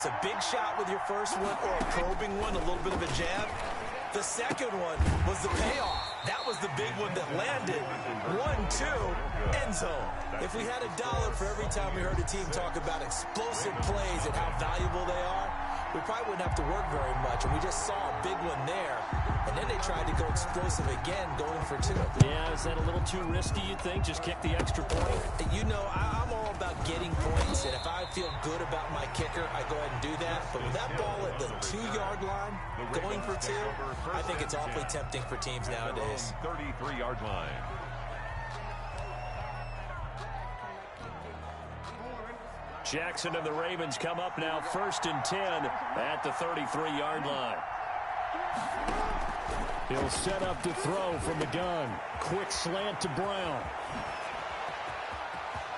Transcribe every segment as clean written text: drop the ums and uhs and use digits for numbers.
It's a big shot with your first one or a probing one, a little bit of a jab. The second one was the payoff. That was the big one that landed. 1-2, end zone. If we had $1 for every time we heard a team talk about explosive plays and how valuable they are, we probably wouldn't have to work very much. And we just saw a big one there. And then they tried to go explosive again, going for 2. Yeah, is that a little too risky, you think? Just kick the extra point? You know, I'm all about getting points. And if I feel good about my kicker, I go ahead and do that. But with that ball at the 2-yard line, going for 2, I think it's awfully tempting for teams nowadays. 33-yard line. Jackson and the Ravens come up now 1st and 10 at the 33-yard line. He'll set up to throw from the gun. Quick slant to Brown.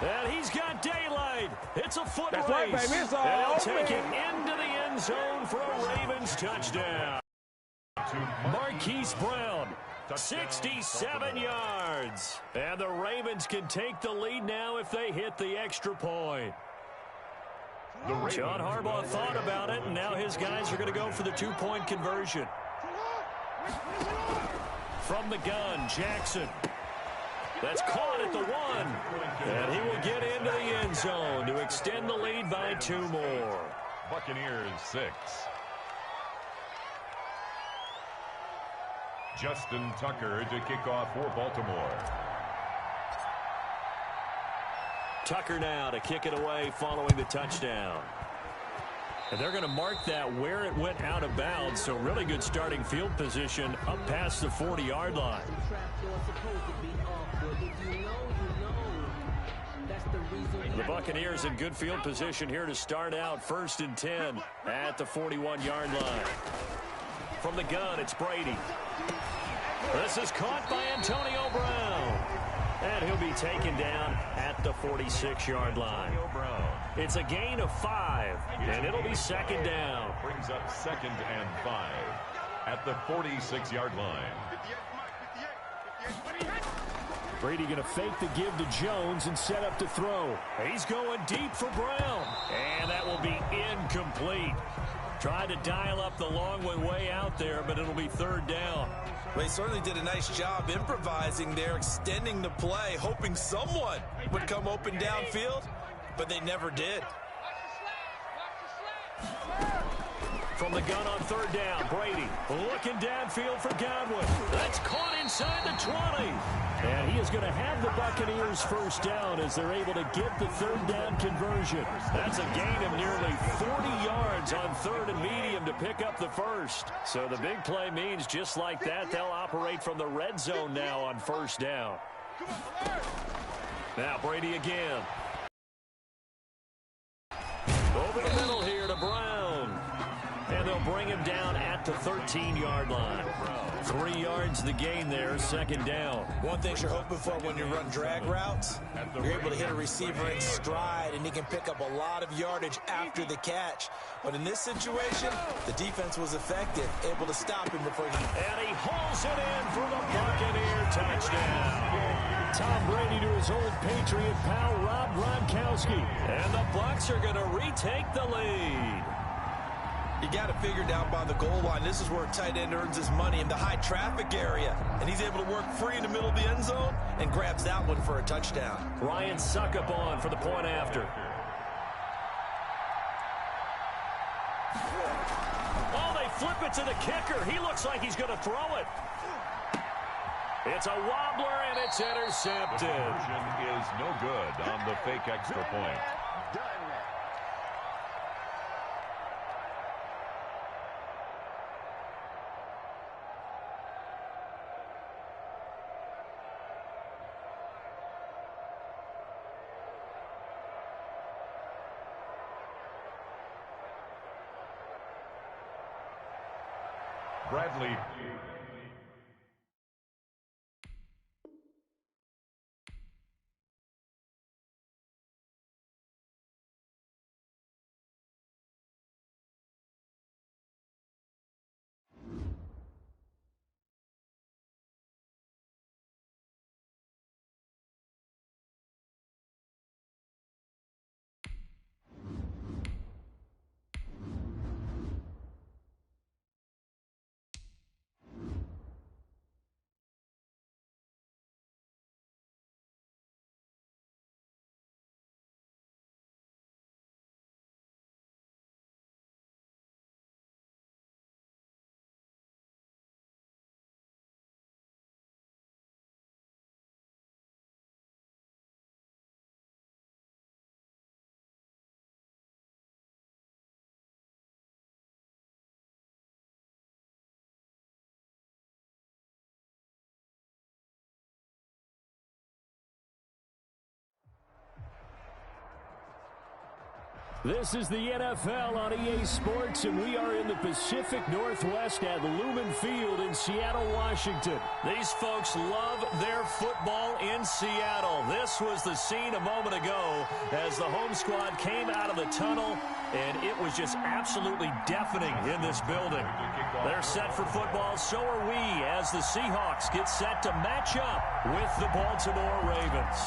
And he's got daylight. It's a foot race. Right, baby. It's all and he'll take it into the end zone for a Ravens touchdown. Marquise Brown, 67 yards. And the Ravens can take the lead now if they hit the extra point. John Harbaugh thought about it, and now his guys are going to go for the 2-point conversion. From the gun, Jackson. That's caught at the 1. And he will get into the end zone to extend the lead by 2 more. Buccaneers 6. Justin Tucker to kick off for Baltimore. Tucker now to kick it away following the touchdown. And they're going to mark that where it went out of bounds, so really good starting field position up past the 40-yard line. The Buccaneers in good field position here to start out 1st and 10 at the 41-yard line. From the gun, it's Brady. This is caught by Antonio Brown. And he'll be taken down at the 46-yard line. It's a gain of 5, and it'll be 2nd down. Brings up 2nd and 5 at the 46-yard line. Brady going to fake the give to Jones and set up to throw. He's going deep for Brown. And that will be incomplete. Tried to dial up the long one way out there, but it'll be 3rd down. Well, he certainly did a nice job improvising there, extending the play, hoping someone would come open downfield, but they never did. From the gun on 3rd down, Brady looking downfield for Godwin. That's caught inside the 20. And he is going to have the Buccaneers 1st down as they're able to get the 3rd down conversion. That's a gain of nearly 40 yards on 3rd and medium to pick up the 1st. So the big play means just like that, they'll operate from the red zone now on 1st down. Now Brady again. Over the middle here to Brown. And they'll bring him down at the 13-yard line. 3 yards the gain there, 2nd down. One thing you're hoping for when you run drag routes, you're able to hit a receiver in stride, and he can pick up a lot of yardage after the catch. But in this situation, the defense was effective, able to stop him before he... And he hauls it in for the Buccaneer touchdown. Tom Brady to his old Patriot pal, Rob Gronkowski. And the Bucs are going to retake the lead. You got to figure down by the goal line. This is where a tight end earns his money in the high traffic area. And he's able to work free in the middle of the end zone and grabs that one for a touchdown. Ryan Suckup on for the point after. Oh, they flip it to the kicker. He looks like he's going to throw it. It's a wobbler, and it's intercepted. The conversion is no good on the fake extra point. Bradley. This is the NFL on EA Sports, and we are in the Pacific Northwest at Lumen Field in Seattle, Washington. These folks love their football in Seattle. This was the scene a moment ago as the home squad came out of the tunnel, and it was just absolutely deafening in this building. They're set for football, so are we, as the Seahawks get set to match up with the Baltimore Ravens.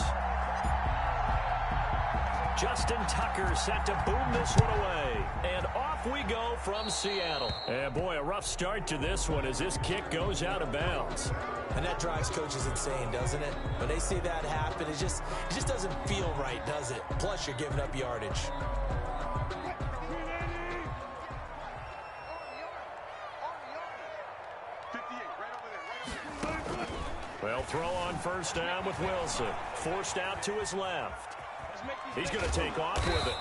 Justin Tucker set to boom this one away. And off we go from Seattle. And boy, a rough start to this one as this kick goes out of bounds. And that drives coaches insane, doesn't it? When they see that happen, it just doesn't feel right, does it? Plus, you're giving up yardage. Well, throw on first down with Wilson. Forced out to his left. He's going to take off with it.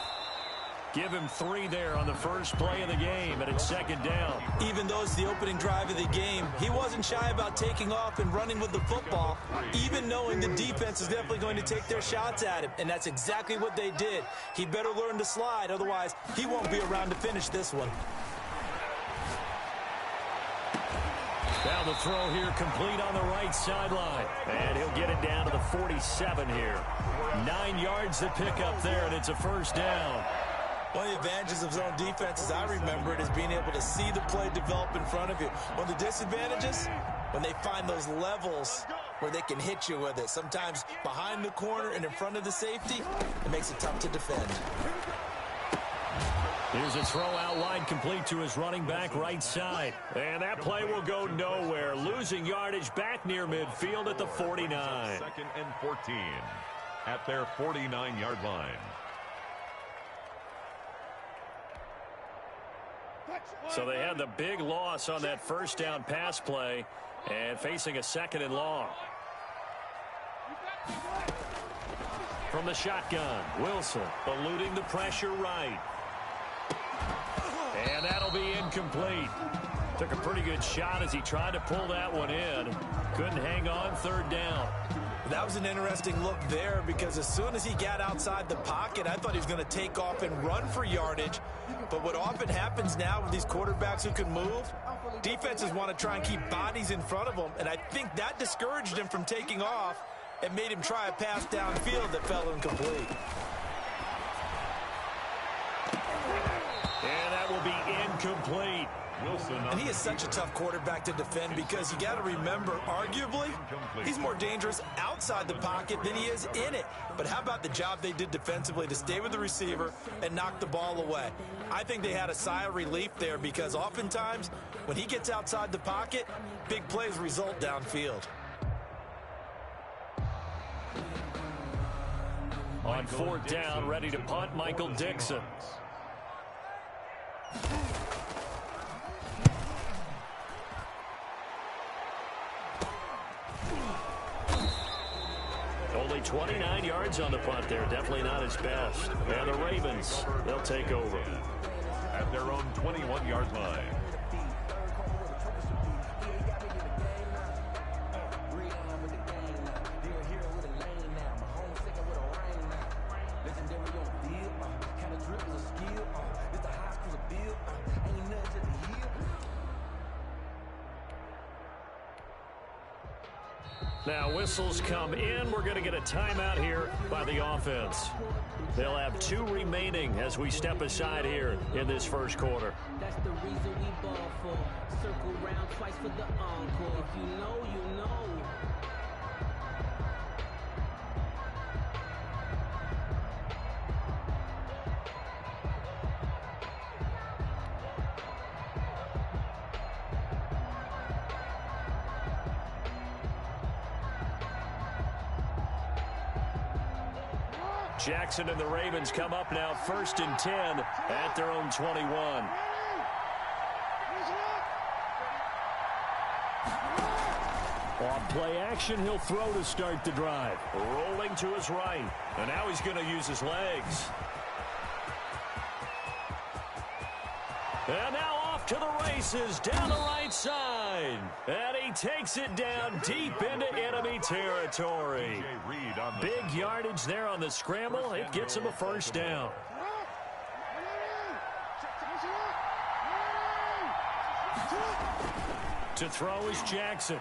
Give him 3 there on the first play of the game, and it's second down. Even though it's the opening drive of the game, he wasn't shy about taking off and running with the football, even knowing the defense is definitely going to take their shots at him, and that's exactly what they did. He better learn to slide, otherwise he won't be around to finish this one. Now the throw here complete on the right sideline. And he'll get it down to the 47 here. 9 yards to pick up there, and it's a first down. One of the advantages of zone defense, as I remember it, is being able to see the play develop in front of you. One of the disadvantages, when they find those levels where they can hit you with it. Sometimes behind the corner and in front of the safety, it makes it tough to defend. Here's a throw out wide complete to his running back right side. And that play will go nowhere. Losing yardage back near midfield at the 49. Second and 14 at their 49-yard line. So they had the big loss on that first down pass play and facing a second and long. From the shotgun, Wilson eluding the pressure right. And that'll be incomplete. Took a pretty good shot as he tried to pull that one in. Couldn't hang on, third down. That was an interesting look there because as soon as he got outside the pocket, I thought he was going to take off and run for yardage. But what often happens now with these quarterbacks who can move, defenses want to try and keep bodies in front of them. And I think that discouraged him from taking off and made him try a pass downfield that fell incomplete. And that will be incomplete. And he is such a tough quarterback to defend because you got to remember, arguably, he's more dangerous outside the pocket than he is in it. But how about the job they did defensively to stay with the receiver and knock the ball away? I think they had a sigh of relief there because oftentimes when he gets outside the pocket, big plays result downfield. On fourth down, ready to punt, Michael Dixon. Only 29 yards on the punt there. Definitely not his best. And the Ravens, they'll take over. At their own 21-yard line. Now whistles come in. We're going to get a timeout here by the offense. They'll have 2 remaining as we step aside here in this first quarter. That's the reason we ball for. Circle round twice for the encore. If you know, you know. Jackson and the Ravens come up now first and 10 at their own 21. On play action, he'll throw to start the drive. Rolling to his right. And now he's going to use his legs. And now off to the races down the right side. And he takes it down deep into enemy territory. Big yardage there on the scramble. It gets him a first down. To throw is Jackson.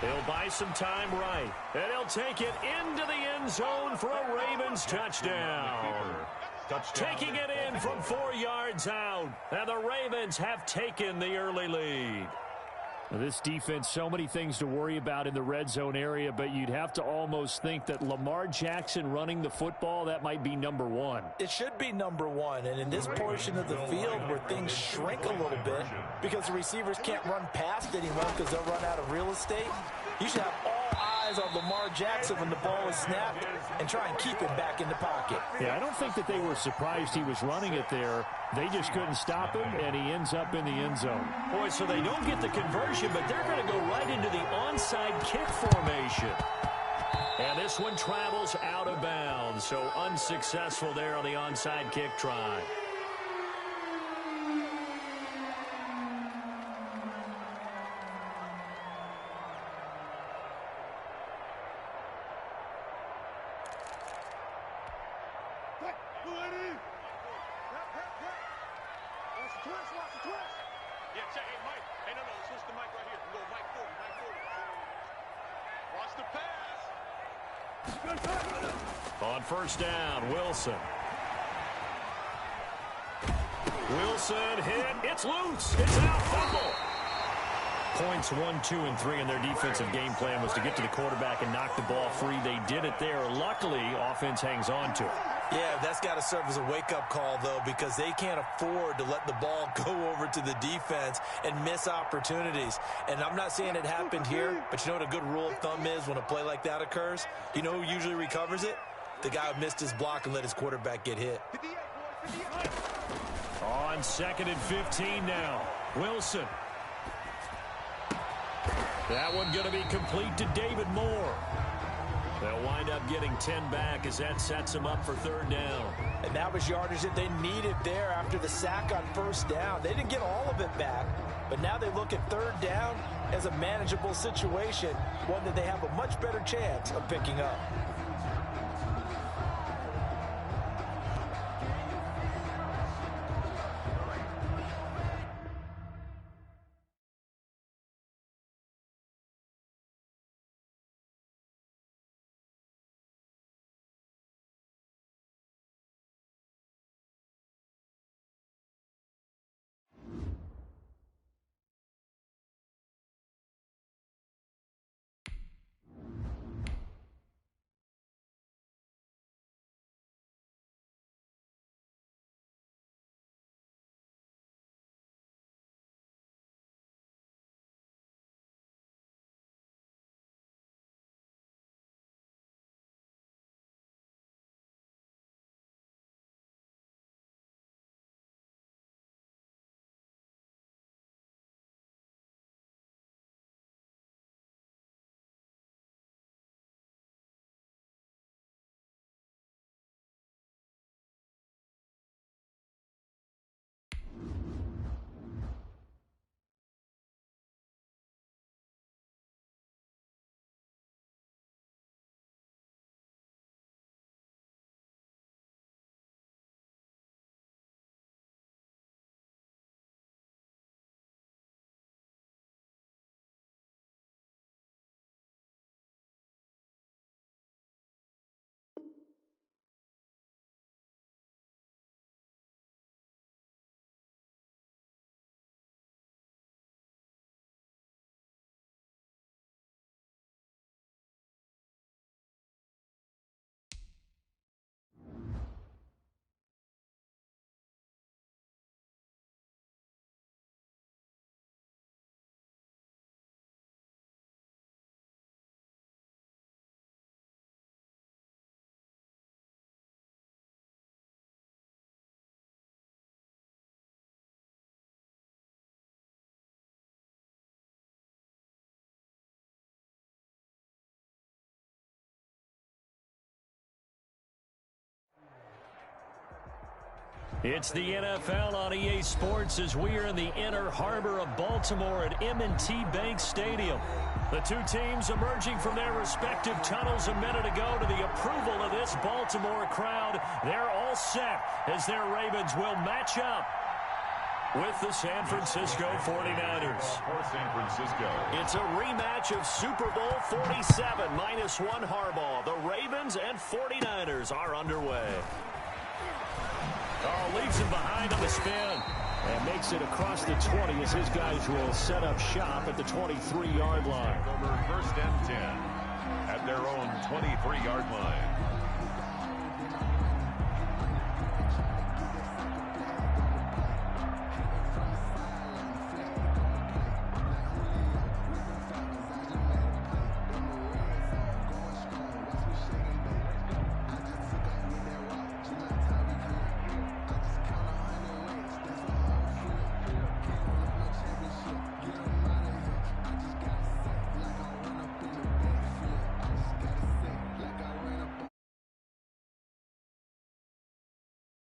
He'll buy some time right. And he'll take it into the end zone for a Ravens touchdown. Taking it in from 4 yards out. And the Ravens have taken the early lead. This defense, so many things to worry about in the red zone area, but you'd have to almost think that Lamar Jackson running the football, that might be number one. It should be number one, and in this portion of the field where things shrink a little bit because the receivers can't run past anyone because they'll run out of real estate, you should have all eyes on Lamar Jackson when the ball is snapped and try and keep it back in the pocket. Yeah, I don't think that they were surprised he was running it there. They just couldn't stop him, and he ends up in the end zone. Boy, so they don't get the conversion, but they're going to go right into the onside kick formation. And this one travels out of bounds, so unsuccessful there on the onside kick try. On first down, Wilson. Wilson hit. It's loose. It's out. Fumble. Points 1, 2, and 3 in their defensive game plan was to get to the quarterback and knock the ball free. They did it there. Luckily, offense hangs on to it. Yeah, that's got to serve as a wake-up call, though, because they can't afford to let the ball go over to the defense and miss opportunities. And I'm not saying it happened here, but you know what a good rule of thumb is when a play like that occurs? You know who usually recovers it? The guy who missed his block and let his quarterback get hit. On 2nd and 15 now. Wilson. That one going to be complete to David Moore. They'll wind up getting 10 back as that sets them up for 3rd down. And that was yardage that they needed there after the sack on 1st down. They didn't get all of it back, but now they look at 3rd down as a manageable situation, one that they have a much better chance of picking up. It's the NFL on EA Sports as we are in the inner harbor of Baltimore at M&T Bank Stadium. The two teams emerging from their respective tunnels a minute ago to the approval of this Baltimore crowd. They're all set as their Ravens will match up with the San Francisco 49ers. For San Francisco. It's a rematch of Super Bowl 47, -1 Harbaugh. The Ravens and 49ers are underway. Oh, leaves him behind on the spin. And makes it across the 20 as his guys will set up shop at the 23-yard line. Over 1st and 10 at their own 23-yard line.